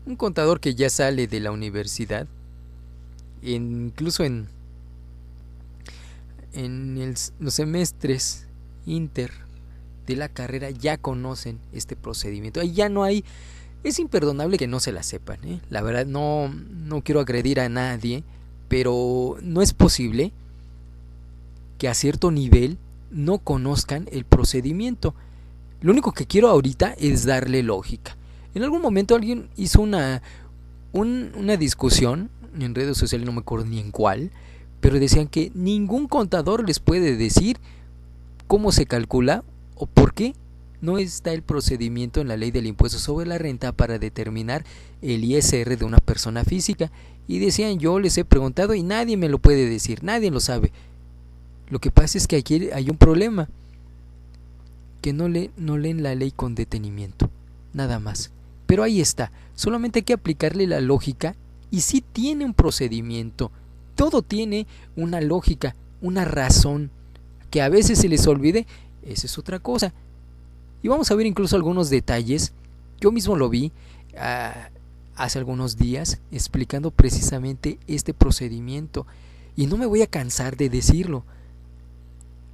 Un contador que ya sale de la universidad, incluso los semestres inter de la carrera ya conocen este procedimiento. Ahí ya no hay, es imperdonable que no se la sepan, ¿eh? La verdad no quiero agredir a nadie, pero no es posible que a cierto nivel no conozcan el procedimiento. Lo único que quiero ahorita es darle lógica. En algún momento alguien hizo una discusión en redes sociales, no me acuerdo ni en cuál, pero decían que ningún contador les puede decir cómo se calcula o por qué no está el procedimiento en la ley del impuesto sobre la renta para determinar el ISR de una persona física. Y decían, yo les he preguntado y nadie me lo puede decir, nadie lo sabe. Lo que pasa es que aquí hay un problema, que no leen la ley con detenimiento, nada más. Pero ahí está, solamente hay que aplicarle la lógica y sí tiene un procedimiento, todo tiene una lógica, una razón, que a veces se les olvide, esa es otra cosa. Y vamos a ver incluso algunos detalles, yo mismo lo vi hace algunos días explicando precisamente este procedimiento y no me voy a cansar de decirlo.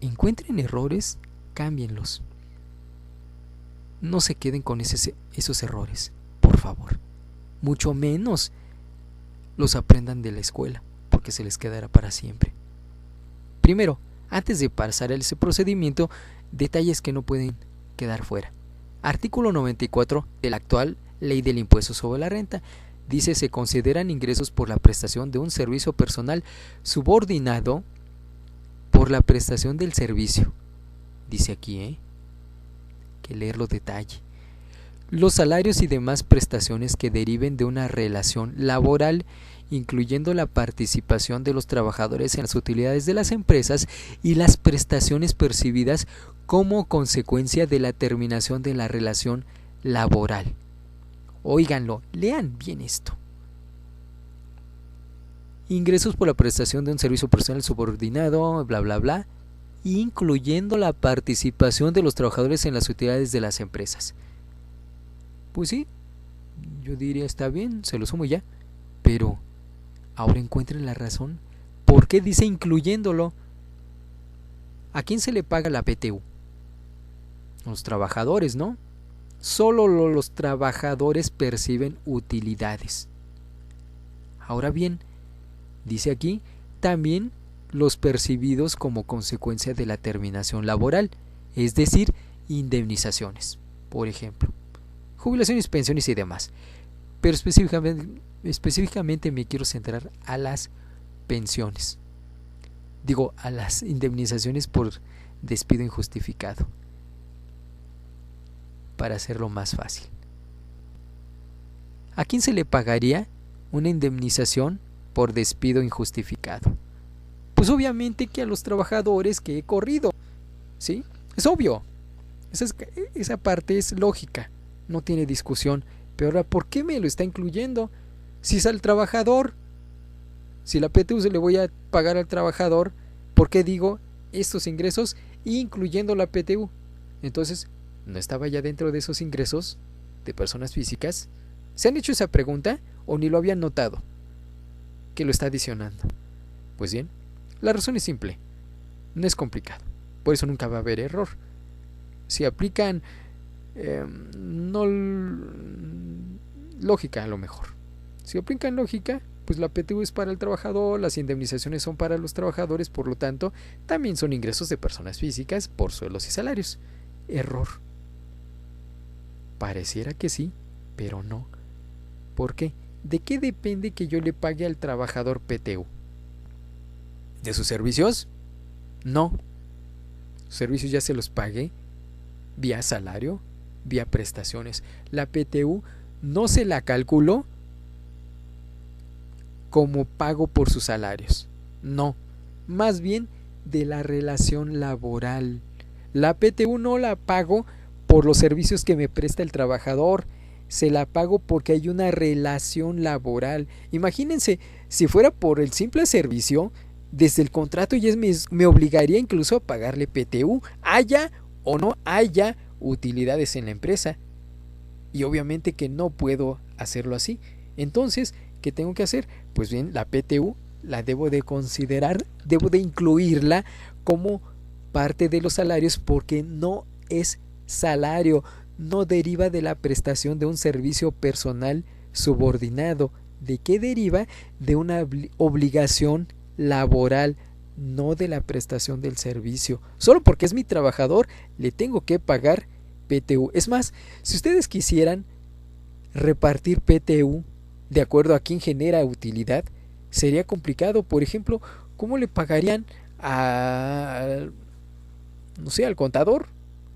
Encuentren errores, cámbienlos. No se queden con esos errores, por favor. Mucho menos los aprendan de la escuela, porque se les quedará para siempre. Primero, antes de pasar a ese procedimiento, detalles que no pueden quedar fuera. Artículo 94 de la actual Ley del Impuesto sobre la Renta. Dice, se consideran ingresos por la prestación de un servicio personal subordinado por la prestación del servicio. Dice aquí, que leerlo detalle. Los salarios y demás prestaciones que deriven de una relación laboral, incluyendo la participación de los trabajadores en las utilidades de las empresas y las prestaciones percibidas como consecuencia de la terminación de la relación laboral. Óiganlo, lean bien esto. Ingresos por la prestación de un servicio personal subordinado, bla bla bla, incluyendo la participación de los trabajadores en las utilidades de las empresas. Pues sí, yo diría está bien, se lo sumo ya, pero ahora encuentren la razón. ¿Por qué dice incluyéndolo? ¿A quién se le paga la PTU? Los trabajadores, ¿no? Solo los trabajadores perciben utilidades. Ahora bien, dice aquí, también los percibidos como consecuencia de la terminación laboral, es decir, indemnizaciones, por ejemplo, jubilaciones, pensiones y demás. Pero específicamente me quiero centrar a las pensiones. Digo, a las indemnizaciones por despido injustificado, para hacerlo más fácil. ¿A quién se le pagaría una indemnización por despido injustificado? Pues obviamente que a los trabajadores que he corrido, ¿sí? Es obvio. Esa parte es lógica, no tiene discusión. Pero ahora, ¿por qué me lo está incluyendo? Si es al trabajador, si la PTU se le voy a pagar al trabajador, ¿por qué digo estos ingresos incluyendo la PTU? Entonces, ¿no estaba ya dentro de esos ingresos de personas físicas? ¿Se han hecho esa pregunta o ni lo habían notado que lo está adicionando? Pues bien, la razón es simple, no es complicado, por eso nunca va a haber error. Si aplican lógica, a lo mejor. Si aplican lógica, pues la PTU es para el trabajador, las indemnizaciones son para los trabajadores, por lo tanto, también son ingresos de personas físicas por sueldos y salarios. Error. Pareciera que sí, pero no. ¿Por qué? ¿De qué depende que yo le pague al trabajador PTU? ¿De sus servicios? No. Sus servicios ya se los pagué vía salario, vía prestaciones. La PTU no se la calculó como pago por sus salarios. No. Más bien de la relación laboral. La PTU no la pago por los servicios que me presta el trabajador. Se la pago porque hay una relación laboral. Imagínense, si fuera por el simple servicio, desde el contrato ya me obligaría incluso a pagarle PTU, haya o no haya utilidades en la empresa. Y obviamente que no puedo hacerlo así. Entonces, ¿qué tengo que hacer? Pues bien, la PTU la debo de considerar, debo de incluirla como parte de los salarios porque no es salario, no deriva de la prestación de un servicio personal subordinado. ¿De qué deriva? De una obligación laboral, no de la prestación del servicio. Solo porque es mi trabajador, le tengo que pagar PTU. Es más, si ustedes quisieran repartir PTU de acuerdo a quién genera utilidad, sería complicado. Por ejemplo, ¿cómo le pagarían al, no sé, al contador,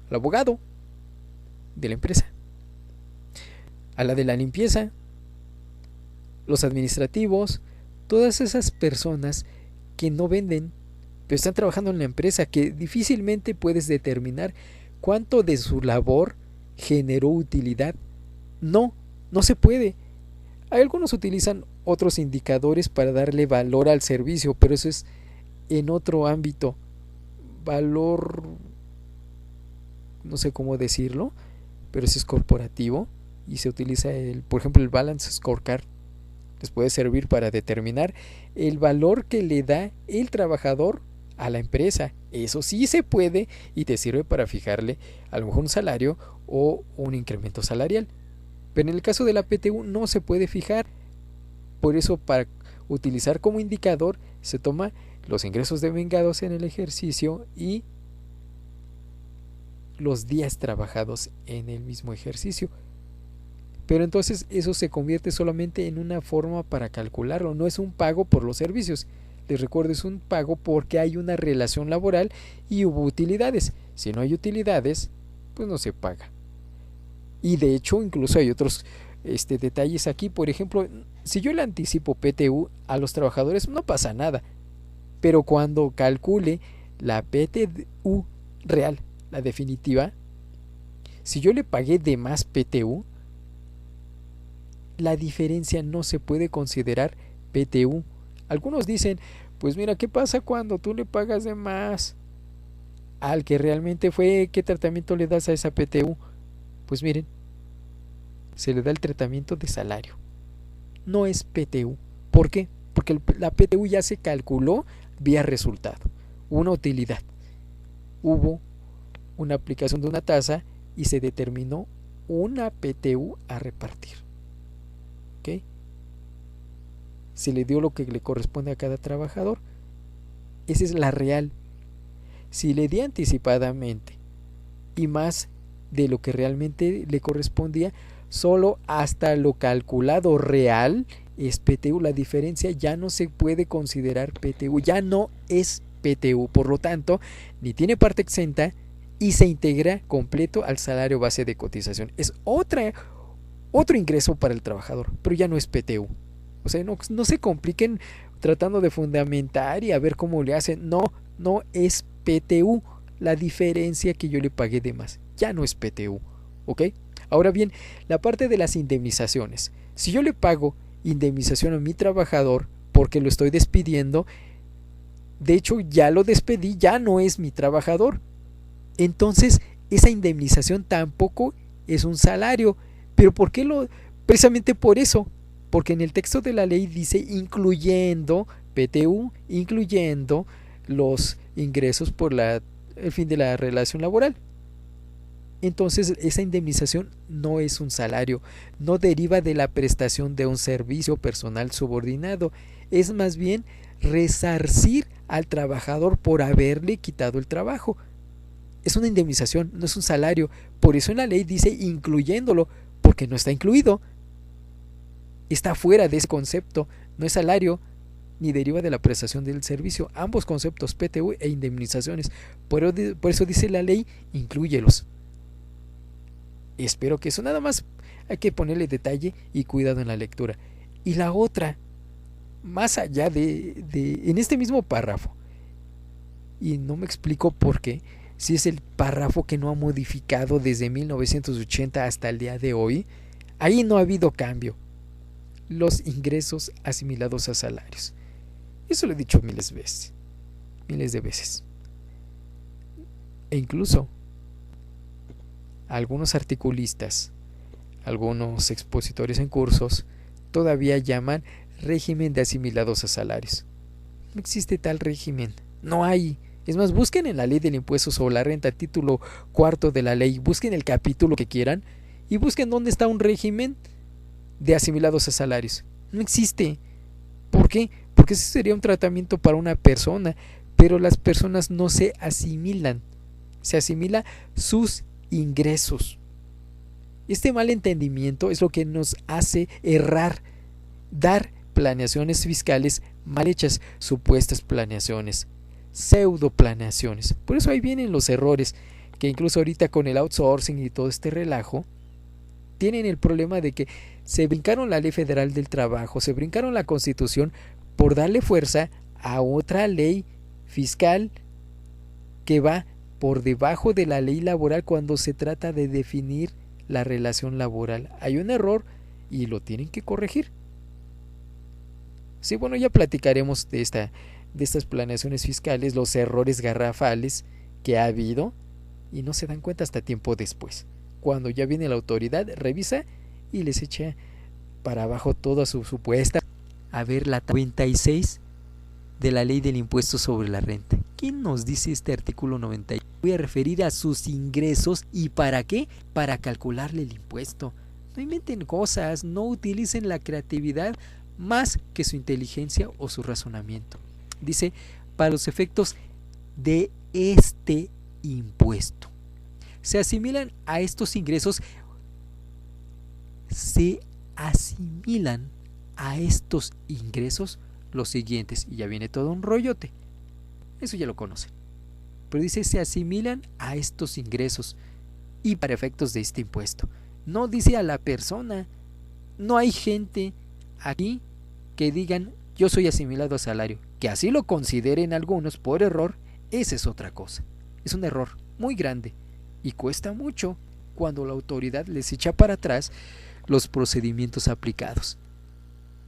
al abogado de la empresa, a la de la limpieza, los administrativos, todas esas personas que no venden, pero están trabajando en la empresa, que difícilmente puedes determinar cuánto de su labor generó utilidad? No se puede. Algunos utilizan otros indicadores para darle valor al servicio, pero eso es en otro ámbito. Valor, no sé cómo decirlo, pero eso es corporativo y se utiliza por ejemplo, el Balance Scorecard. Les puede servir para determinar el valor que le da el trabajador a la empresa. Eso sí se puede y te sirve para fijarle a lo mejor un salario o un incremento salarial. Pero en el caso de la PTU no se puede fijar. Por eso, para utilizar como indicador se toma los ingresos devengados en el ejercicio y los días trabajados en el mismo ejercicio. Pero entonces eso se convierte solamente en una forma para calcularlo, no es un pago por los servicios. Les recuerdo, es un pago porque hay una relación laboral y hubo utilidades. Si no hay utilidades, pues no se paga. Y de hecho, incluso hay otros detalles aquí. Por ejemplo, si yo le anticipo PTU a los trabajadores, no pasa nada. Pero cuando calcule la PTU real, la definitiva, si yo le pagué de más PTU, la diferencia no se puede considerar PTU. Algunos dicen, pues mira, ¿qué pasa cuando tú le pagas de más al que realmente fue? ¿Qué tratamiento le das a esa PTU? Pues miren, se le da el tratamiento de salario. No es PTU. ¿Por qué? Porque la PTU ya se calculó vía resultado. Una utilidad. Hubo una aplicación de una tasa y se determinó una PTU a repartir. ¿Ok? Se le dio lo que le corresponde a cada trabajador. Esa es la real. Si le di anticipadamente y más de lo que realmente le correspondía, solo hasta lo calculado real es PTU. La diferencia ya no se puede considerar PTU, ya no es PTU. Por lo tanto, ni tiene parte exenta y se integra completo al salario base de cotización. Es otro ingreso para el trabajador, pero ya no es PTU. O sea, no se compliquen tratando de fundamentar y a ver cómo le hacen. No es PTU. La diferencia que yo le pagué de más ya no es PTU. ¿Ok? Ahora bien, la parte de las indemnizaciones. Si yo le pago indemnización a mi trabajador porque lo estoy despidiendo, de hecho ya lo despedí, ya no es mi trabajador. Entonces, esa indemnización tampoco es un salario. ¿Pero por qué precisamente por eso? Porque en el texto de la ley dice incluyendo PTU, incluyendo los ingresos por el fin de la relación laboral. Entonces, esa indemnización no es un salario, no deriva de la prestación de un servicio personal subordinado, es más bien resarcir al trabajador por haberle quitado el trabajo. Es una indemnización, no es un salario. Por eso en la ley dice incluyéndolo, porque no está incluido. Está fuera de ese concepto, no es salario ni deriva de la prestación del servicio. Ambos conceptos, PTU e indemnizaciones. Por eso dice la ley, inclúyelos. Espero que eso, nada más hay que ponerle detalle y cuidado en la lectura. Y la otra, más allá en este mismo párrafo, y no me explico por qué, si es el párrafo que no ha modificado desde 1980 hasta el día de hoy, ahí no ha habido cambio. Los ingresos asimilados a salarios. Eso lo he dicho miles de veces. E incluso algunos articulistas, algunos expositores en cursos todavía llaman régimen de asimilados a salarios. No existe tal régimen, no hay. Es más, busquen en la ley del impuesto sobre la renta, título 4 de la ley, busquen el capítulo que quieran y busquen dónde está un régimen de asimilados a salarios. No existe. ¿Por qué? Porque ese sería un tratamiento para una persona, pero las personas no se asimilan, se asimila sus ingresos. Este mal entendimiento es lo que nos hace errar, dar planeaciones fiscales mal hechas, supuestas planeaciones, pseudo planeaciones. Por eso ahí vienen los errores, que incluso ahorita con el outsourcing y todo este relajo, tienen el problema de que se brincaron la ley federal del trabajo, se brincaron la Constitución por darle fuerza a otra ley fiscal que va por debajo de la ley laboral cuando se trata de definir la relación laboral. Hay un error y lo tienen que corregir. Sí, bueno, ya platicaremos de estas planeaciones fiscales, los errores garrafales que ha habido y no se dan cuenta hasta tiempo después. Cuando ya viene la autoridad, revisa y les echa para abajo toda su supuesta. A ver, la 96 de la ley del impuesto sobre la renta. ¿Qué nos dice este artículo 90? Voy a referir a sus ingresos. ¿Y para qué? Para calcularle el impuesto. No inventen cosas, no utilicen la creatividad más que su inteligencia o su razonamiento. Dice, para los efectos de este impuesto. Se asimilan a estos ingresos, los siguientes, y ya viene todo un rollote, eso ya lo conocen, pero dice se asimilan a estos ingresos y para efectos de este impuesto. No dice a la persona, no hay gente aquí que digan yo soy asimilado a salario, que así lo consideren algunos por error, esa es otra cosa, es un error muy grande y cuesta mucho cuando la autoridad les echa para atrás los procedimientos aplicados.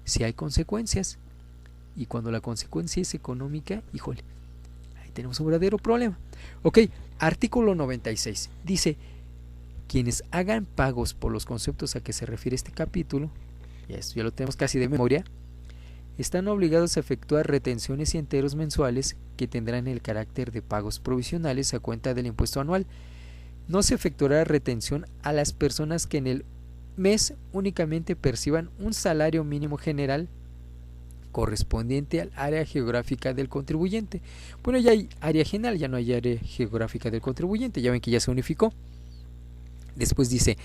Si hay consecuencias, y cuando la consecuencia es económica, híjole, ahí tenemos un verdadero problema. Ok, artículo 96. Dice, quienes hagan pagos por los conceptos a que se refiere este capítulo, y esto ya lo tenemos casi de memoria, están obligados a efectuar retenciones y enteros mensuales que tendrán el carácter de pagos provisionales a cuenta del impuesto anual. No se efectuará retención a las personas que en el mes únicamente perciban un salario mínimo general correspondiente al área geográfica del contribuyente. Bueno, ya hay área general, ya no hay área geográfica del contribuyente, ya ven que ya se unificó. Después dice,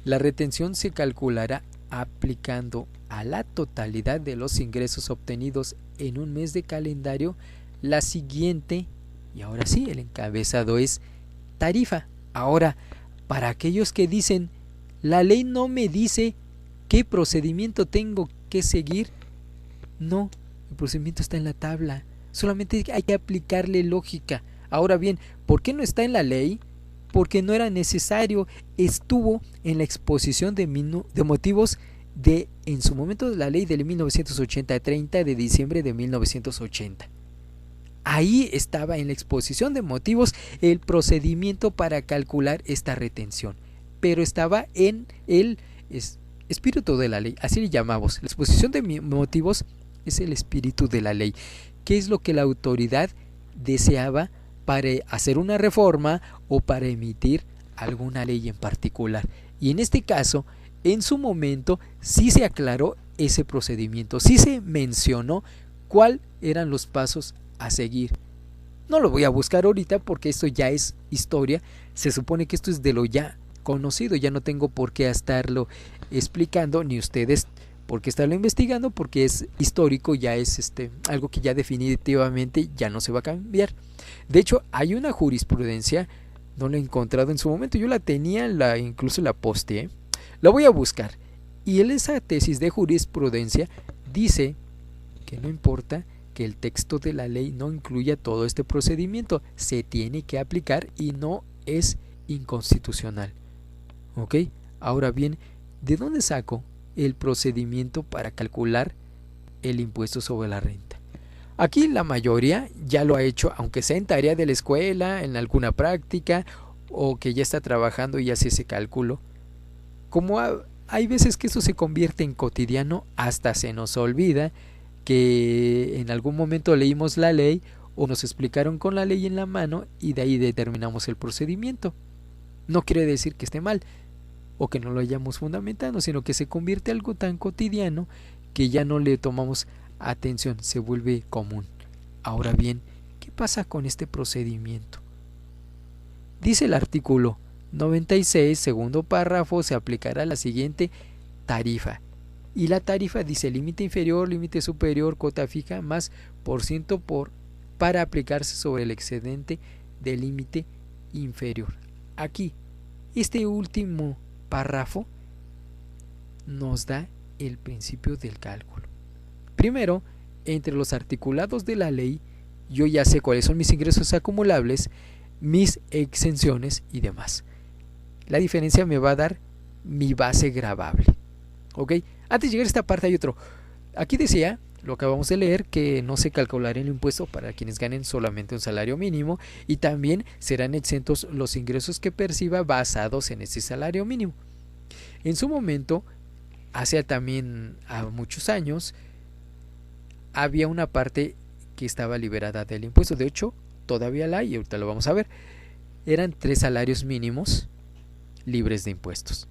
la retención se calculará aplicando a la totalidad de los ingresos obtenidos en un mes de calendario la siguiente, y ahora sí, el encabezado es tarifa. Ahora, para aquellos que dicen, la ley no me dice qué procedimiento tengo que seguir, no, el procedimiento está en la tabla, solamente hay que aplicarle lógica. Ahora bien, ¿por qué no está en la ley? Porque no era necesario, estuvo en la exposición de motivos de, en su momento, de la ley de 1980, 30 de diciembre de 1980. Ahí estaba en la exposición de motivos el procedimiento para calcular esta retención, pero estaba en el espíritu de la ley, así le llamamos. La exposición de motivos es el espíritu de la ley. ¿Qué es lo que la autoridad deseaba para hacer una reforma o para emitir alguna ley en particular? Y en este caso, en su momento, sí se aclaró ese procedimiento, sí se mencionó cuáles eran los pasos a seguir. No lo voy a buscar ahorita porque esto ya es historia, se supone que esto es de lo ya conocido, ya no tengo por qué estarlo explicando, ni ustedes por qué estarlo investigando, porque es histórico, ya es algo que ya definitivamente ya no se va a cambiar. De hecho, hay una jurisprudencia, no la he encontrado en su momento, yo la tenía, incluso la posteé, la voy a buscar, y en esa tesis de jurisprudencia dice que no importa que el texto de la ley no incluya todo este procedimiento, se tiene que aplicar y no es inconstitucional. ¿Ok? Ahora bien, ¿de dónde saco el procedimiento para calcular el impuesto sobre la renta? Aquí la mayoría ya lo ha hecho, aunque sea en tarea de la escuela, en alguna práctica, o que ya está trabajando y hace ese cálculo. Como hay veces que eso se convierte en cotidiano, hasta se nos olvida que en algún momento leímos la ley o nos explicaron con la ley en la mano y de ahí determinamos el procedimiento. No quiere decir que esté mal o que no lo hayamos fundamentado, sino que se convierte en algo tan cotidiano que ya no le tomamos atención, se vuelve común. Ahora bien, ¿qué pasa con este procedimiento? Dice el artículo 96, segundo párrafo, se aplicará la siguiente tarifa. Y la tarifa dice límite inferior, límite superior, cuota fija más % para aplicarse sobre el excedente del límite inferior. Aquí, este último párrafo nos da el principio del cálculo. Primero, entre los articulados de la ley, yo ya sé cuáles son mis ingresos acumulables, mis exenciones y demás. La diferencia me va a dar mi base gravable. ¿Ok? Antes de llegar a esta parte hay otro. Aquí decía, lo acabamos de leer, que no se calculará el impuesto para quienes ganen solamente un salario mínimo y también serán exentos los ingresos que perciba basados en ese salario mínimo. En su momento, hace también a muchos años, había una parte que estaba liberada del impuesto. De hecho, todavía la hay y ahorita lo vamos a ver. Eran 3 salarios mínimos libres de impuestos,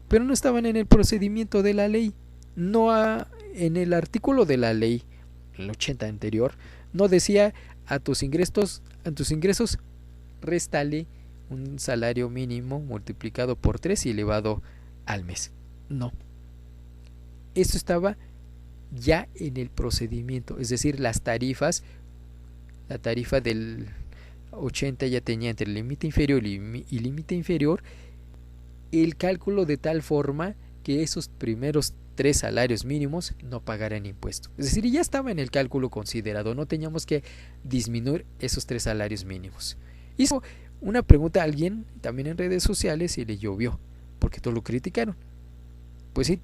pero no estaban en el procedimiento de la ley. En el artículo de la ley, el 80 anterior, no decía a tus ingresos réstale un salario mínimo multiplicado por 3 y elevado al mes. No. Esto estaba ya en el procedimiento, es decir, las tarifas, la tarifa del 80 ya tenía entre el límite inferior y límite inferior el cálculo de tal forma que esos primeros 3 salarios mínimos no pagaran impuesto. Es decir, ya estaba en el cálculo considerado, no teníamos que disminuir esos 3 salarios mínimos. Hizo una pregunta a alguien también en redes sociales y le llovió, porque todos lo criticaron. Pues sí,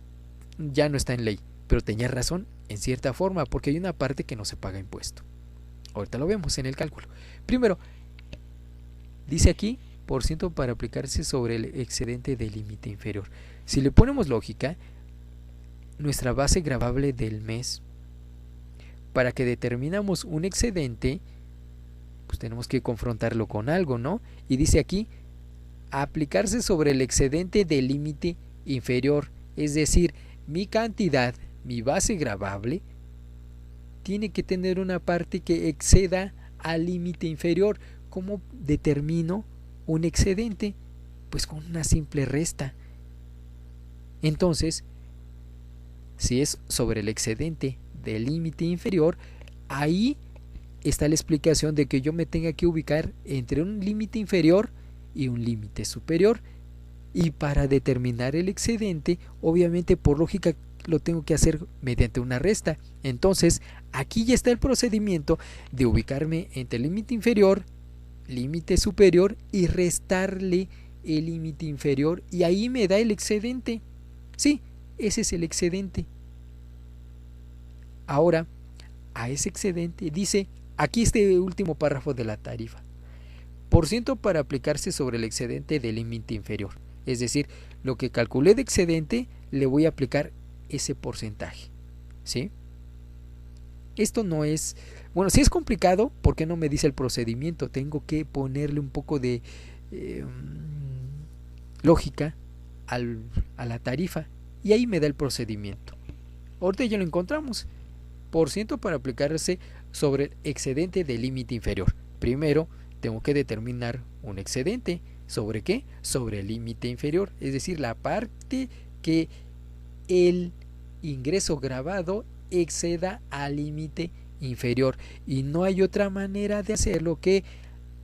ya no está en ley, pero tenía razón en cierta forma, porque hay una parte que no se paga impuesto. Ahorita lo vemos en el cálculo. Primero, dice aquí % para aplicarse sobre el excedente del límite inferior. Si le ponemos lógica, nuestra base gravable del mes, para que determinamos un excedente, pues tenemos que confrontarlo con algo, ¿no? Y dice aquí, aplicarse sobre el excedente del límite inferior, es decir, mi cantidad, mi base gravable, tiene que tener una parte que exceda al límite inferior. ¿Cómo determino un excedente? Pues con una simple resta. Entonces, si es sobre el excedente del límite inferior, ahí está la explicación de que yo me tenga que ubicar entre un límite inferior y un límite superior. Y para determinar el excedente, obviamente por lógica lo tengo que hacer mediante una resta. Entonces, aquí ya está el procedimiento de ubicarme entre el límite inferior, límite superior y restarle el límite inferior, y ahí me da el excedente. Sí, ese es el excedente. Ahora, a ese excedente dice, aquí este último párrafo de la tarifa, % para aplicarse sobre el excedente del límite inferior. Es decir, lo que calculé de excedente, le voy a aplicar ese porcentaje. ¿Sí? Esto no es... Bueno, si es complicado, ¿por qué no me dice el procedimiento? Tengo que ponerle un poco de lógica a la tarifa, y ahí me da el procedimiento. Ahorita ya lo encontramos. % para aplicarse sobre el excedente del límite inferior. Primero, tengo que determinar un excedente. ¿Sobre qué? Sobre el límite inferior, es decir, la parte que el ingreso gravado exceda al límite inferior, y no hay otra manera de hacerlo que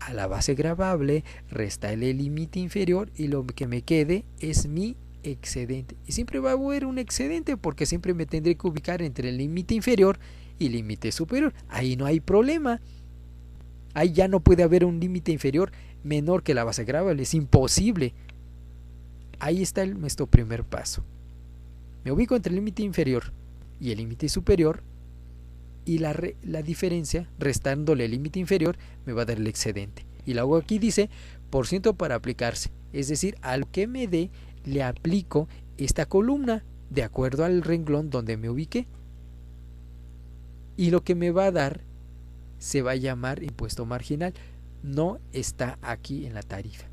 a la base gravable restarle el límite inferior y lo que me quede es mi excedente. Y siempre va a haber un excedente porque siempre me tendré que ubicar entre el límite inferior y límite superior. Ahí no hay problema. Ahí ya no puede haber un límite inferior menor que la base gravable, es imposible. Ahí está nuestro primer paso. Me ubico entre el límite inferior y el límite superior, y la diferencia, restándole el límite inferior, me va a dar el excedente. Y luego aquí dice % para aplicarse, es decir, a lo que me dé le aplico esta columna de acuerdo al renglón donde me ubiqué. Y lo que me va a dar se va a llamar impuesto marginal. No está aquí en la tarifa,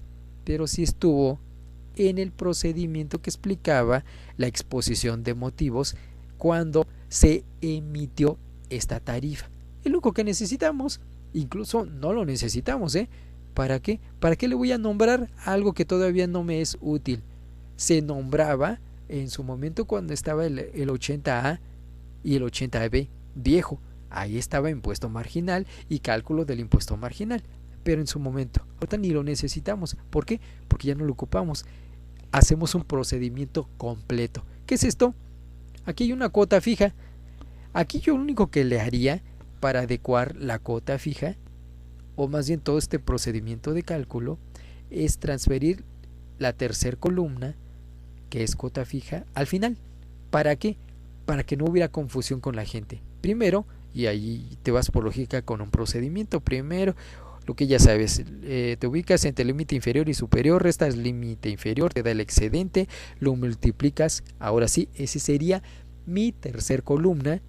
pero sí estuvo en el procedimiento que explicaba la exposición de motivos cuando se emitió esta tarifa. Es lo único que necesitamos. Incluso no lo necesitamos, ¿para qué? ¿Para qué le voy a nombrar algo que todavía no me es útil? Se nombraba en su momento cuando estaba el 80A y el 80B viejo. Ahí estaba impuesto marginal y cálculo del impuesto marginal. Pero en su momento, ahorita ni lo necesitamos. ¿Por qué? Porque ya no lo ocupamos. Hacemos un procedimiento completo. ¿Qué es esto? Aquí hay una cuota fija. Aquí yo lo único que le haría para adecuar la cuota fija, o más bien todo este procedimiento de cálculo, es transferir la tercera columna, que es cuota fija, al final. ¿Para qué? Para que no hubiera confusión con la gente. Primero, y ahí te vas por lógica con un procedimiento, primero, lo que ya sabes, te ubicas entre el límite inferior y superior, restas límite inferior, te da el excedente, lo multiplicas. Ahora sí, ese sería mi tercer columna,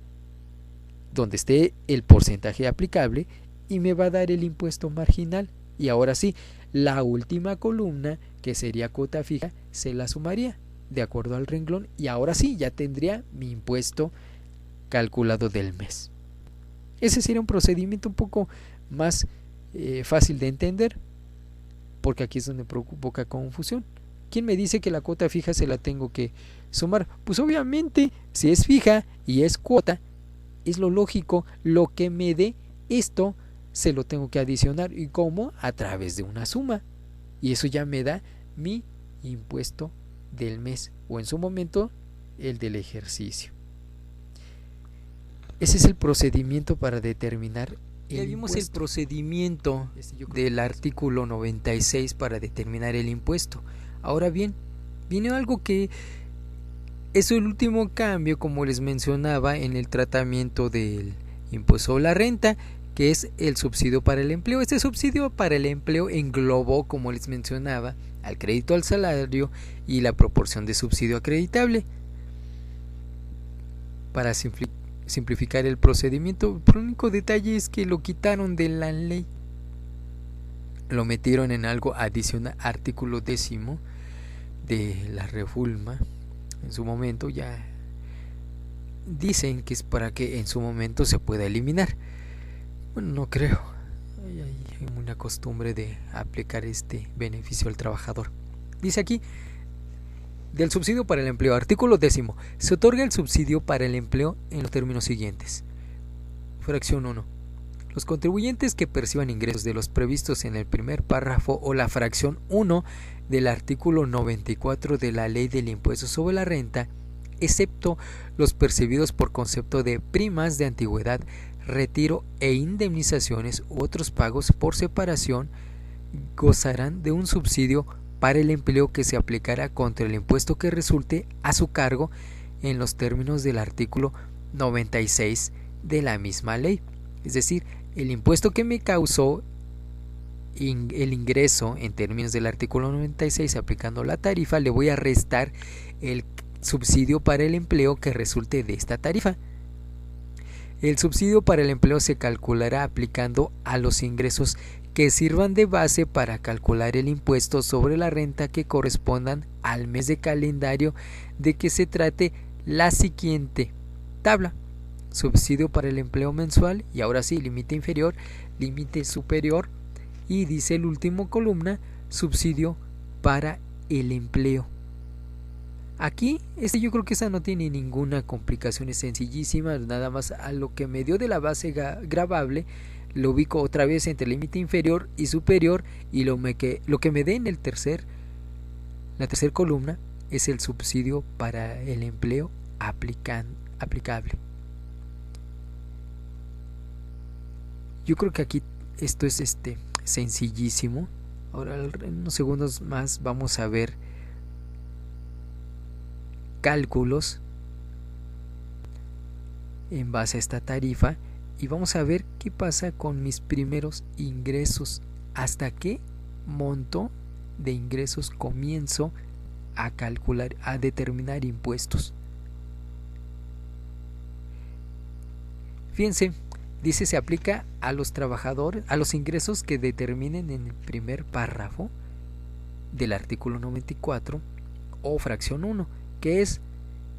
donde esté el porcentaje aplicable, y me va a dar el impuesto marginal. Y ahora sí, la última columna, que sería cuota fija, se la sumaría de acuerdo al renglón, y ahora sí, ya tendría mi impuesto calculado del mes. Ese sería un procedimiento un poco más fácil de entender, porque aquí es donde provoca confusión. ¿Quién me dice que la cuota fija se la tengo que sumar? Pues obviamente, si es fija y es cuota, es lo lógico, lo que me dé esto se lo tengo que adicionar. ¿Y cómo? A través de una suma. Y eso ya me da mi impuesto del mes, o en su momento el del ejercicio. Ese es el procedimiento para determinar el Ya vimos impuesto. el procedimiento del artículo 96 para determinar el impuesto. Ahora bien, viene algo que es el último cambio, como les mencionaba, en el tratamiento del impuesto sobre la renta, que es el subsidio para el empleo. Este subsidio para el empleo englobó, como les mencionaba, al crédito al salario y la proporción de subsidio acreditable. Para simplificar el procedimiento, el único detalle es que lo quitaron de la ley, lo metieron en algo adicional, artículo 10 de la reforma. En su momento ya dicen que es para que en su momento se pueda eliminar. Bueno, no creo. Hay una costumbre de aplicar este beneficio al trabajador. Dice aquí, del subsidio para el empleo, artículo 10. Se otorga el subsidio para el empleo en los términos siguientes. Fracción 1. Los contribuyentes que perciban ingresos de los previstos en el primer párrafo o la fracción 1 del artículo 94 de la Ley del Impuesto sobre la Renta, excepto los percibidos por concepto de primas de antigüedad, retiro e indemnizaciones u otros pagos por separación, gozarán de un subsidio para el empleo que se aplicará contra el impuesto que resulte a su cargo en los términos del artículo 96 de la misma ley. Es decir, el impuesto que me causó el ingreso en términos del artículo 96 aplicando la tarifa, le voy a restar el subsidio para el empleo que resulte de esta tarifa. El subsidio para el empleo se calculará aplicando a los ingresos que sirvan de base para calcular el impuesto sobre la renta que correspondan al mes de calendario de que se trate la siguiente tabla. Subsidio para el empleo mensual, y ahora sí, límite inferior, límite superior, y dice el último columna, subsidio para el empleo. Aquí, yo creo que esa no tiene ninguna complicación, es sencillísima, nada más a lo que me dio de la base gravable, lo ubico otra vez entre límite inferior y superior, y lo que me dé en la tercera columna es el subsidio para el empleo aplicable. Yo creo que aquí esto es sencillísimo. Ahora en unos segundos más vamos a ver cálculos en base a esta tarifa y vamos a ver qué pasa con mis primeros ingresos, hasta qué monto de ingresos comienzo a determinar impuestos. Fíjense, dice se aplica a los trabajadores, a los ingresos que determinen en el primer párrafo del artículo 94 o fracción 1, que es,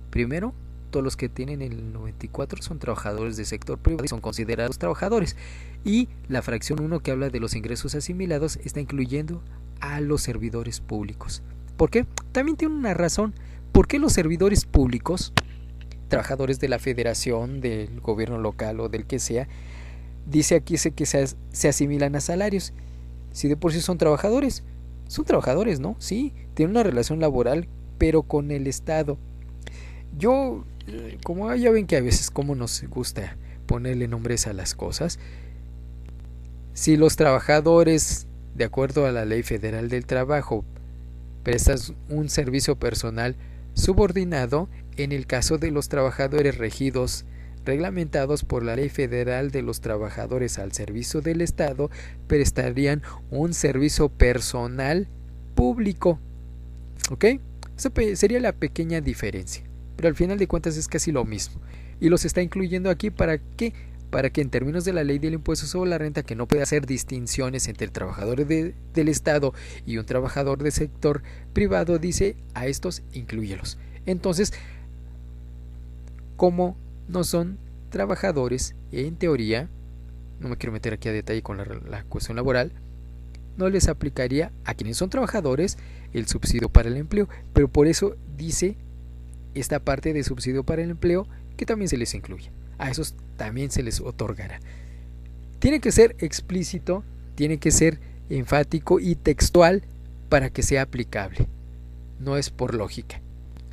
primero, todos los que tienen el 94 son trabajadores del sector privado y son considerados trabajadores. Y la fracción 1 que habla de los ingresos asimilados está incluyendo a los servidores públicos. ¿Por qué? También tiene una razón. ¿Por qué los servidores públicos, trabajadores de la federación, del gobierno local o del que sea, dice aquí que se asimilan a salarios? Si de por sí son trabajadores, ¿no? Sí, tienen una relación laboral, pero con el Estado. Yo, como ya ven que a veces como nos gusta ponerle nombres a las cosas, si los trabajadores, de acuerdo a la Ley Federal del Trabajo, prestan un servicio personal subordinado, en el caso de los trabajadores reglamentados por la Ley Federal de los Trabajadores al servicio del Estado, prestarían un servicio personal público. ¿Ok? Esa sería la pequeña diferencia, pero al final de cuentas es casi lo mismo. Y los está incluyendo aquí ¿para qué? Para que en términos de la ley del impuesto sobre la renta, que no puede hacer distinciones entre el trabajador del Estado y un trabajador del sector privado, dice a estos inclúyelos. Entonces, como no son trabajadores, en teoría, no me quiero meter aquí a detalle con la cuestión laboral, no les aplicaría a quienes son trabajadores el subsidio para el empleo, pero por eso dice esta parte de subsidio para el empleo que también se les incluye. A esos también se les otorgará. Tiene que ser explícito, tiene que ser enfático y textual para que sea aplicable. No es por lógica.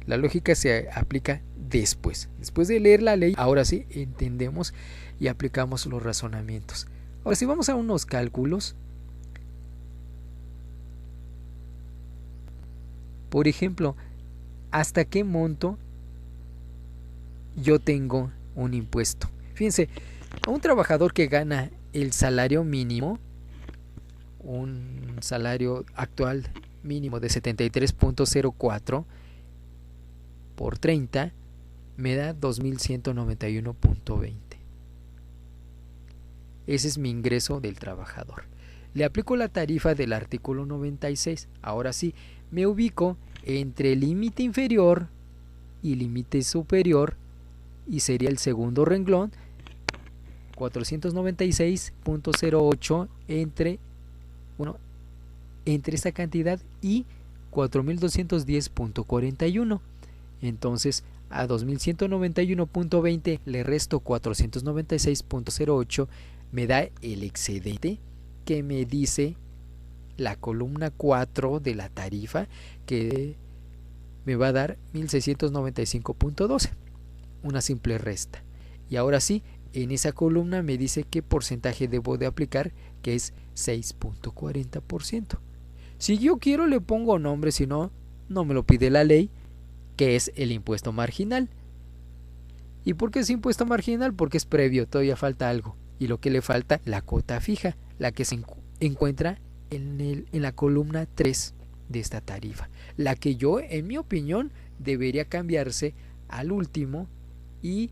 La lógica se aplica después. Después de leer la ley, ahora sí entendemos y aplicamos los razonamientos. Ahora si vamos a unos cálculos, por ejemplo, ¿hasta qué monto yo tengo un impuesto? Fíjense, a un trabajador que gana el salario mínimo, un salario actual mínimo de 73.04 por 30, me da 2.191.20. Ese es mi ingreso del trabajador. Le aplico la tarifa del artículo 96. Ahora sí, me ubico entre límite inferior y límite superior, y sería el segundo renglón, 496.08 entre esta cantidad y 4.210.41. Entonces a 2.191.20 le resto 496.08, me da el excedente que me dice la columna 4 de la tarifa, que me va a dar 1.695.12. Una simple resta. Y ahora sí, en esa columna me dice qué porcentaje debo de aplicar, que es 6.40%. Si yo quiero le pongo nombre, si no, no me lo pide la ley, que es el impuesto marginal. ¿Y por qué es impuesto marginal? Porque es previo, todavía falta algo. Y lo que le falta, la cuota fija, la que se encuentra en la columna 3 de esta tarifa. La que yo, en mi opinión, debería cambiarse al último, y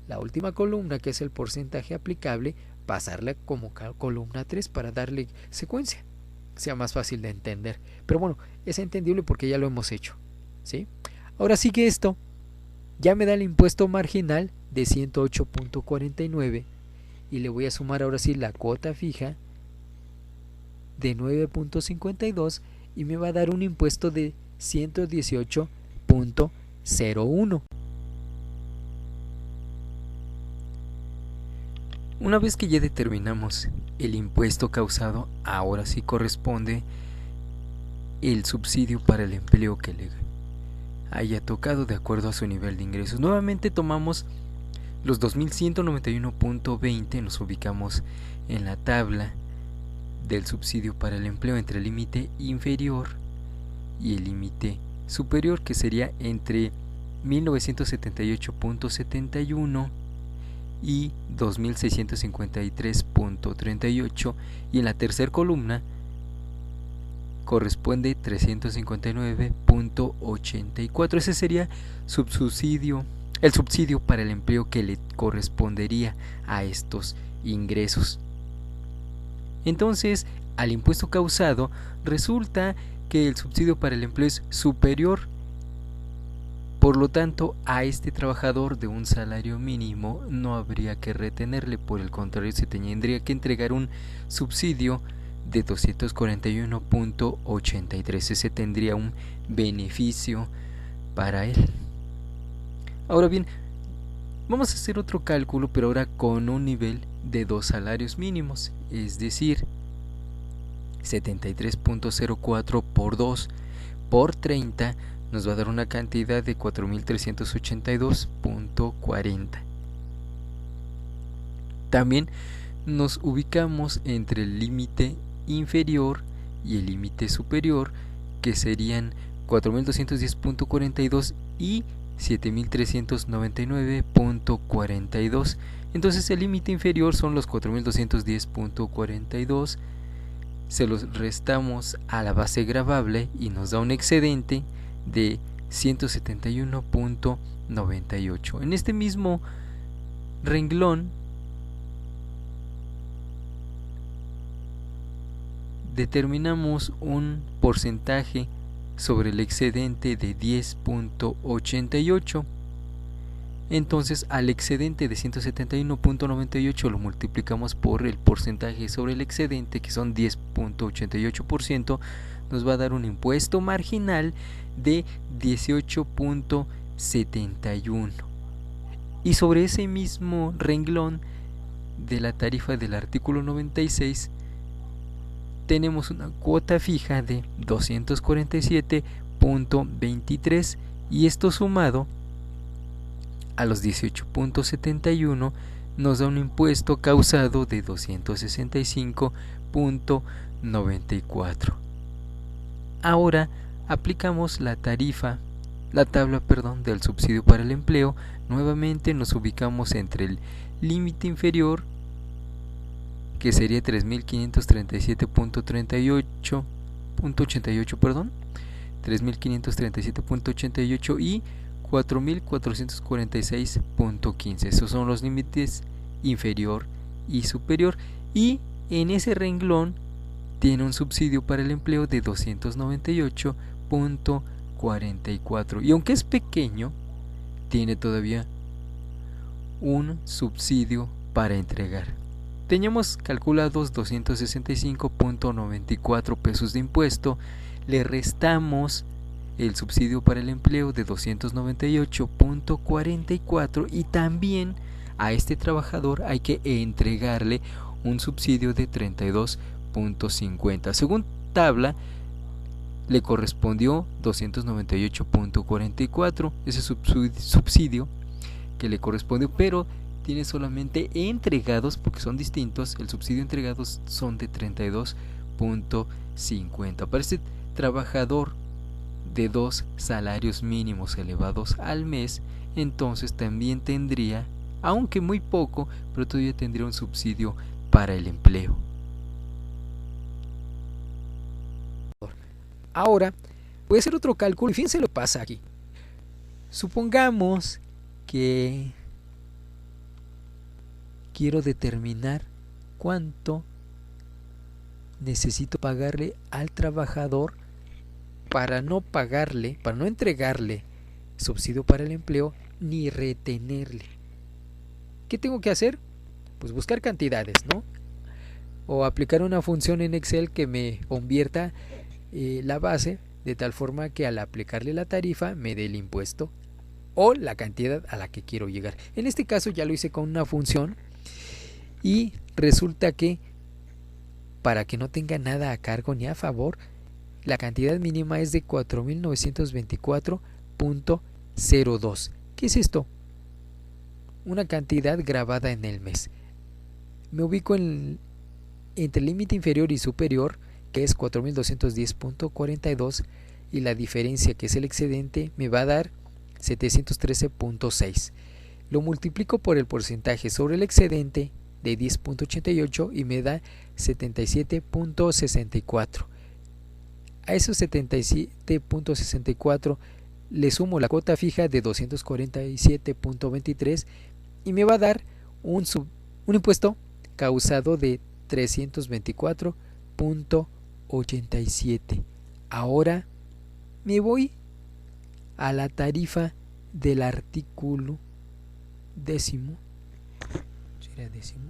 la última columna, que es el porcentaje aplicable, pasarla como columna 3 para darle secuencia, sea más fácil de entender. Pero bueno, es entendible porque ya lo hemos hecho, ¿sí? Ahora sigue esto. Ya me da el impuesto marginal de 108.49 y le voy a sumar ahora sí la cuota fija de 9.52 y me va a dar un impuesto de 118.01. Una vez que ya determinamos el impuesto causado, ahora sí corresponde el subsidio para el empleo que le haya tocado de acuerdo a su nivel de ingresos. Nuevamente tomamos los 2.191.20, nos ubicamos en la tabla del subsidio para el empleo entre el límite inferior y el límite superior, que sería entre 1.978.71 y 2.653.38, y en la tercera columna corresponde 359.84. Ese sería el subsidio para el empleo que le correspondería a estos ingresos. Entonces, al impuesto causado, resulta que el subsidio para el empleo es superior. Por lo tanto, a este trabajador de un salario mínimo no habría que retenerle, por el contrario, se tendría que entregar un subsidio de 241.83. Ese tendría un beneficio para él. Ahora bien, vamos a hacer otro cálculo, pero ahora con un nivel de 2 salarios mínimos, es decir, 73.04 por 2 por 30 nos va a dar una cantidad de 4.382.40. También nos ubicamos entre el límite inferior y el límite superior, que serían 4.210.42 y 7.399.42. Entonces el límite inferior son los 4.210.42, se los restamos a la base gravable y nos da un excedente de 171.98. En este mismo renglón determinamos un porcentaje sobre el excedente de 10.88. Entonces al excedente de 171.98 lo multiplicamos por el porcentaje sobre el excedente, que son 10.88%, nos va a dar un impuesto marginal de 18.71. Y sobre ese mismo renglón de la tarifa del artículo 96 tenemos una cuota fija de 247.23, y esto sumado a los 18.71 nos da un impuesto causado de 265.94. Ahora aplicamos la tabla del subsidio para el empleo. Nuevamente nos ubicamos entre el límite inferior, que sería 3.537.88, y 4.446.15. Esos son los límites inferior y superior, y en ese renglón tiene un subsidio para el empleo de 298.44, y aunque es pequeño, tiene todavía un subsidio para entregar. Teníamos calculados 265.94 pesos de impuesto, le restamos el subsidio para el empleo de 298.44, y también a este trabajador hay que entregarle un subsidio de 32.50. Según tabla, le correspondió 298.44, ese subsidio que le correspondió, pero tiene solamente entregados, porque son distintos, el subsidio entregados son de 32.50. Para este trabajador de 2 salarios mínimos elevados al mes, entonces también tendría, aunque muy poco, pero todavía tendría un subsidio para el empleo. Ahora voy a hacer otro cálculo, y fíjense lo que pasa aquí. Supongamos que quiero determinar cuánto necesito pagarle al trabajador para no entregarle subsidio para el empleo ni retenerle. ¿Qué tengo que hacer? Pues buscar cantidades, ¿no? O aplicar una función en Excel que me convierta la base de tal forma que al aplicarle la tarifa me dé el impuesto o la cantidad a la que quiero llegar. En este caso ya lo hice con una función, y resulta que para que no tenga nada a cargo ni a favor, la cantidad mínima es de 4.924.02. ¿Qué es esto? Una cantidad grabada en el mes. Me ubico entre el límite inferior y superior, que es 4.210.42, y la diferencia, que es el excedente, me va a dar 713.6. Lo multiplico por el porcentaje sobre el excedente de 10.88 y me da 77.64. A esos 77.64 le sumo la cuota fija de 247.23 y me va a dar un impuesto causado de 324.87. Ahora me voy a la tarifa del artículo décimo. ¿Será décimo?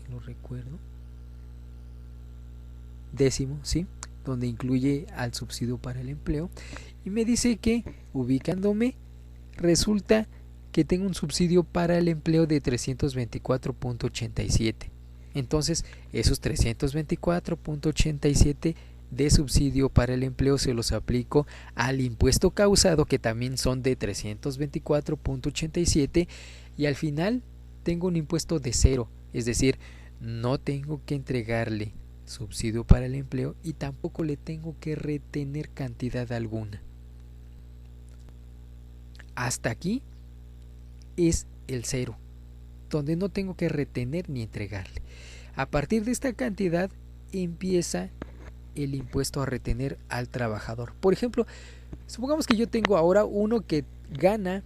Lo recuerdo. Décimo, sí, donde incluye al subsidio para el empleo, y me dice que, ubicándome, resulta que tengo un subsidio para el empleo de 324.87. Entonces, esos 324.87 de subsidio para el empleo se los aplico al impuesto causado, que también son de 324.87, y al final tengo un impuesto de cero, es decir, no tengo que entregarle subsidio para el empleo y tampoco le tengo que retener cantidad alguna. Hasta aquí es el cero, donde no tengo que retener ni entregarle. A partir de esta cantidad empieza el impuesto a retener al trabajador. Por ejemplo, supongamos que yo tengo ahora uno que gana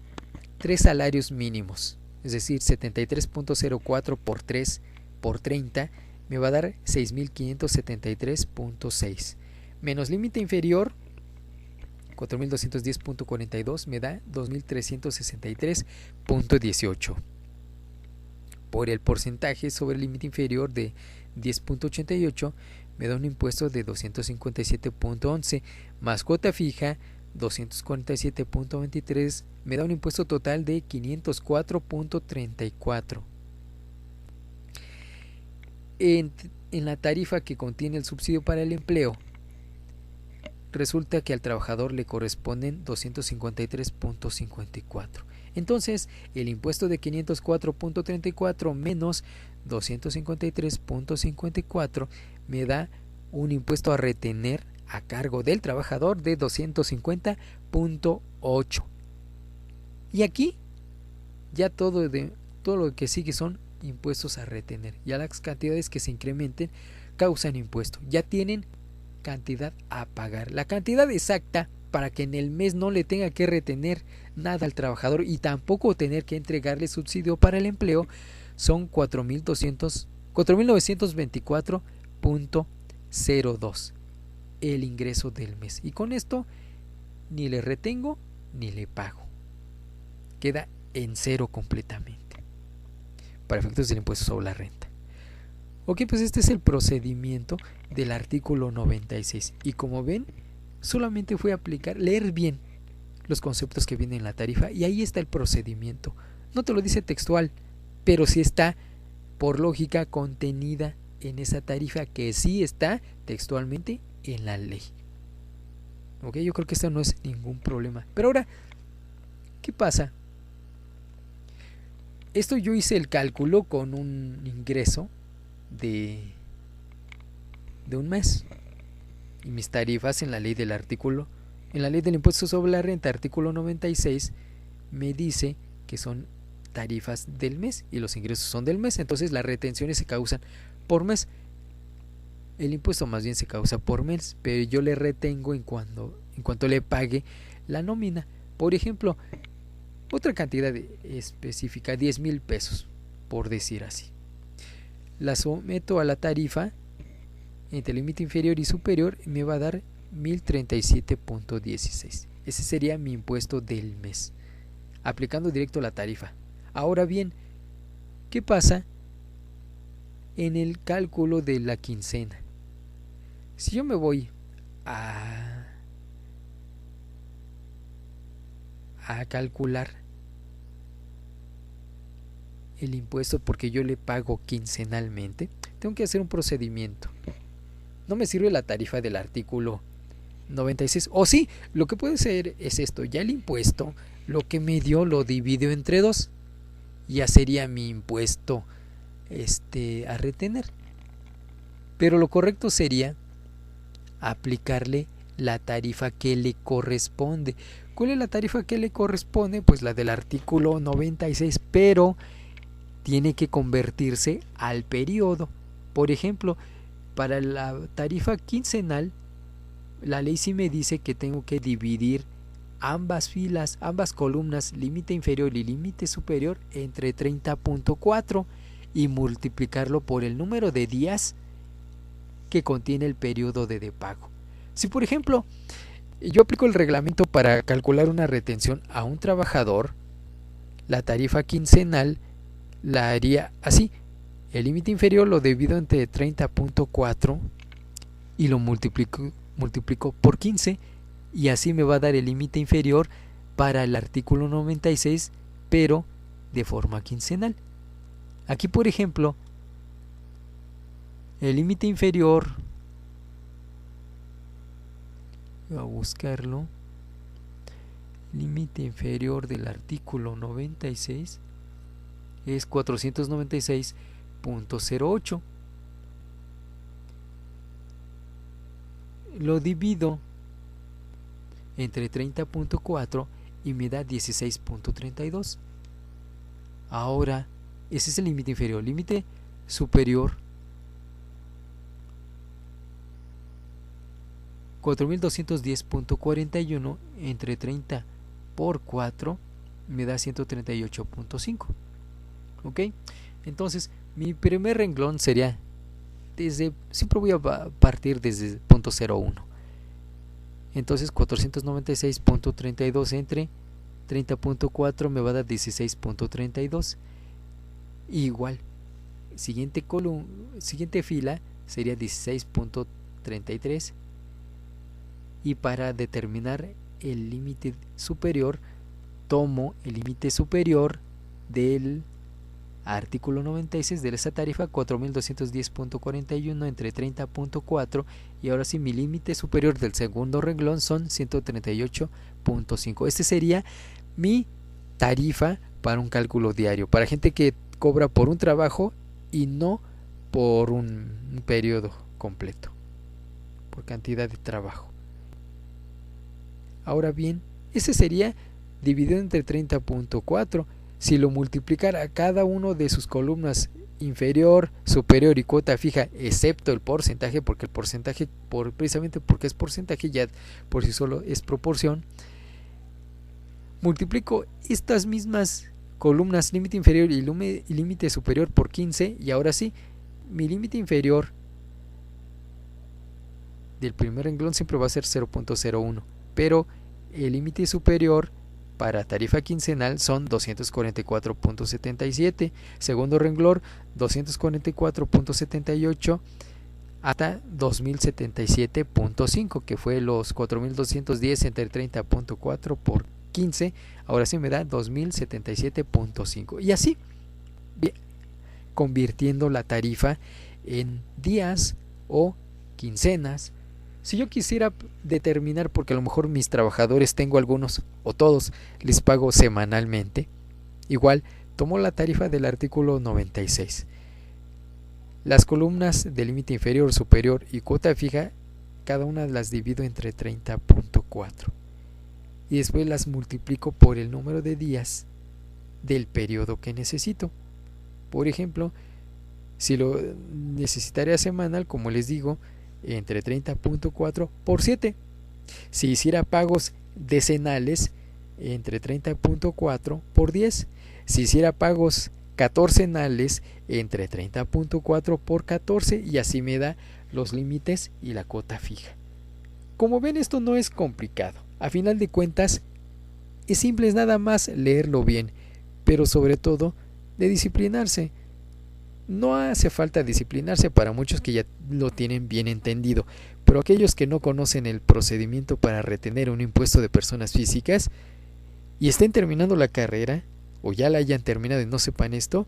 3 salarios mínimos, es decir, 73.04 por 3 por 30 me va a dar 6.573.6, menos límite inferior 4.210.42 me da 2.363.18. Por el porcentaje sobre el límite inferior de 10.88 me da un impuesto de 257.11, más cuota fija 247.23 me da un impuesto total de 504.34. En la tarifa que contiene el subsidio para el empleo, resulta que al trabajador le corresponden 253.54. Entonces, el impuesto de 504.34 menos 253.54 me da un impuesto a retener a cargo del trabajador de 250.8. Y aquí ya todo lo que sigue son impuestos a retener. Ya las cantidades que se incrementen causan impuesto. Ya tienen cantidad a pagar. La cantidad exacta para que en el mes no le tenga que retener nada al trabajador y tampoco tener que entregarle subsidio para el empleo son 4.924.02 el ingreso del mes. Y con esto ni le retengo ni le pago. Queda en cero completamente para efectos del impuesto sobre la renta. Ok, pues este es el procedimiento del artículo 96. Y como ven, solamente fue aplicar, leer bien los conceptos que vienen en la tarifa y ahí está el procedimiento. No te lo dice textual, pero sí está por lógica contenida en esa tarifa que sí está textualmente en la ley. Ok, yo creo que esto no es ningún problema. Pero ahora, ¿qué pasa? Esto yo hice el cálculo con un ingreso de un mes y mis tarifas en la ley del impuesto sobre la renta, artículo 96, me dice que son tarifas del mes y los ingresos son del mes, entonces las retenciones se causan por mes, el impuesto más bien se causa por mes, pero yo le retengo en cuanto le pague la nómina. Por ejemplo, otra cantidad específica, 10,000 pesos, por decir así. La someto a la tarifa entre límite inferior y superior y me va a dar 1.037.16. Ese sería mi impuesto del mes, aplicando directo la tarifa. Ahora bien, ¿qué pasa en el cálculo de la quincena? Si yo me voy a calcular el impuesto porque yo le pago quincenalmente, tengo que hacer un procedimiento. No me sirve la tarifa del artículo 96. O sí, lo que puede ser es esto. Ya el impuesto, lo que me dio, lo divido entre 2. Ya sería mi impuesto a retener. Pero lo correcto sería aplicarle la tarifa que le corresponde. ¿Cuál es la tarifa que le corresponde? Pues la del artículo 96, pero tiene que convertirse al periodo. Por ejemplo, para la tarifa quincenal la ley sí me dice que tengo que dividir ambas filas, ambas columnas, límite inferior y límite superior, entre 30.4 y multiplicarlo por el número de días que contiene el periodo de pago. Si por ejemplo yo aplico el reglamento para calcular una retención a un trabajador, la tarifa quincenal la haría así: el límite inferior lo divido entre 30.4 y lo multiplico por 15, y así me va a dar el límite inferior para el artículo 96, pero de forma quincenal. Aquí por ejemplo el límite inferior, voy a buscarlo, límite inferior del artículo 96 es 496.08. Lo divido entre 30.4 y me da 16.32. Ahora ese es el límite inferior. Límite superior, 4210.41 entre 30 por 4 me da 138.5. ¿Ok? Entonces mi primer renglón sería siempre voy a partir desde el punto 0,1. Entonces 496.32 entre 30.4 me va a dar 16.32. Igual, siguiente fila sería 16.33. Y para determinar el límite superior, tomo el límite superior del artículo 96 de esa tarifa, 4210.41 entre 30.4, y ahora sí mi límite superior del segundo renglón son 138.5. Este sería mi tarifa para un cálculo diario, para gente que cobra por un trabajo y no por un periodo completo, por cantidad de trabajo. Ahora bien, ese sería dividido entre 30.4. Si lo multiplicara a cada uno de sus columnas, inferior, superior y cuota fija, excepto el porcentaje, porque el porcentaje, precisamente porque es porcentaje, ya por sí solo es proporción, multiplico estas mismas columnas, límite inferior y límite superior, por 15, y ahora sí, mi límite inferior del primer renglón siempre va a ser 0.01, pero el límite superior para tarifa quincenal son 244.77, segundo renglón 244.78 hasta 2077.5, que fue los 4210 entre 30.4 por 15, ahora sí me da 2077.5, y así convirtiendo la tarifa en días o quincenas. Si yo quisiera determinar, porque a lo mejor mis trabajadores, tengo algunos o todos, les pago semanalmente, igual tomo la tarifa del artículo 96. Las columnas de límite inferior, superior y cuota fija, cada una las divido entre 30.4 y después las multiplico por el número de días del periodo que necesito. Por ejemplo, si lo necesitaría semanal, como les digo, entre 30.4 por 7. Si hiciera pagos decenales, entre 30.4 por 10. Si hiciera pagos catorcenales, entre 30.4 por 14, y así me da los límites y la cuota fija. Como ven, esto no es complicado. A final de cuentas, es simple, es nada más leerlo bien, pero sobre todo de disciplinarse. No hace falta disciplinarse para muchos que ya lo tienen bien entendido, pero aquellos que no conocen el procedimiento para retener un impuesto de personas físicas y estén terminando la carrera o ya la hayan terminado y no sepan esto,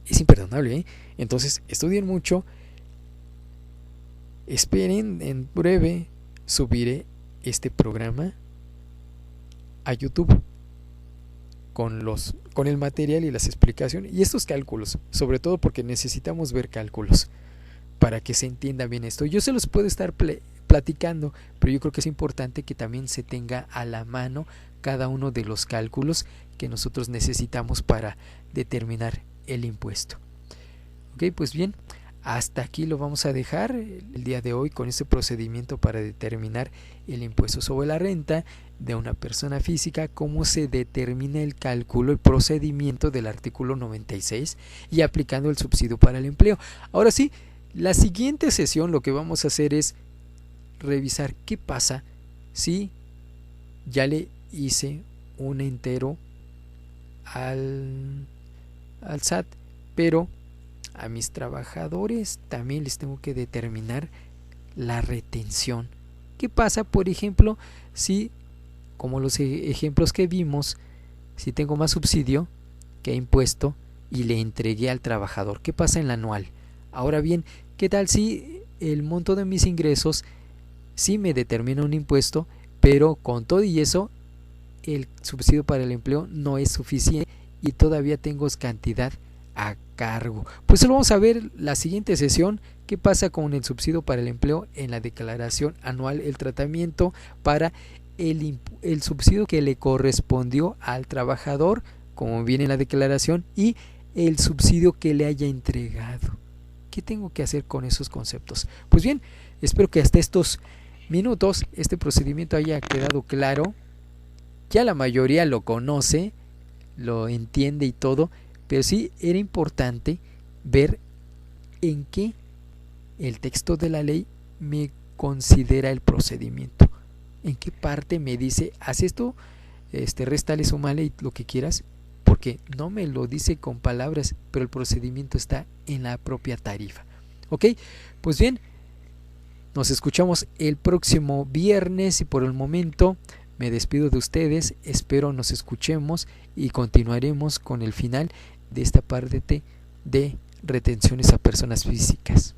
es imperdonable, ¿eh? Entonces estudien mucho, esperen, en breve subiré este programa a YouTube con el material y las explicaciones y estos cálculos, sobre todo porque necesitamos ver cálculos para que se entienda bien esto. Yo se los puedo estar platicando, pero yo creo que es importante que también se tenga a la mano cada uno de los cálculos que nosotros necesitamos para determinar el impuesto. Ok, pues bien, Hasta aquí lo vamos a dejar el día de hoy con este procedimiento para determinar el impuesto sobre la renta de una persona física, cómo se determina el cálculo, el procedimiento del artículo 96 y aplicando el subsidio para el empleo. Ahora sí, la siguiente sesión lo que vamos a hacer es revisar qué pasa si ya le hice un entero al SAT, pero a mis trabajadores también les tengo que determinar la retención. ¿Qué pasa, por ejemplo, si, como los ejemplos que vimos, si tengo más subsidio que impuesto y le entregué al trabajador? ¿Qué pasa en la anual? Ahora bien, ¿qué tal si el monto de mis ingresos sí me determina un impuesto, pero con todo y eso el subsidio para el empleo no es suficiente y todavía tengo cantidad a cargo? Pues eso lo vamos a ver la siguiente sesión. ¿Qué pasa con el subsidio para el empleo en la declaración anual? El tratamiento para el subsidio que le correspondió al trabajador, como viene en la declaración, y el subsidio que le haya entregado. ¿Qué tengo que hacer con esos conceptos? Pues bien, espero que hasta estos minutos este procedimiento haya quedado claro. Ya la mayoría lo conoce, lo entiende y todo, pero sí era importante ver en qué el texto de la ley me considera el procedimiento, en qué parte me dice haz esto, réstale, súmale y lo que quieras, porque no me lo dice con palabras, pero el procedimiento está en la propia tarifa. Ok, pues bien, nos escuchamos el próximo viernes y por el momento me despido de ustedes. Espero nos escuchemos y continuaremos con el final de esta parte de retenciones a personas físicas.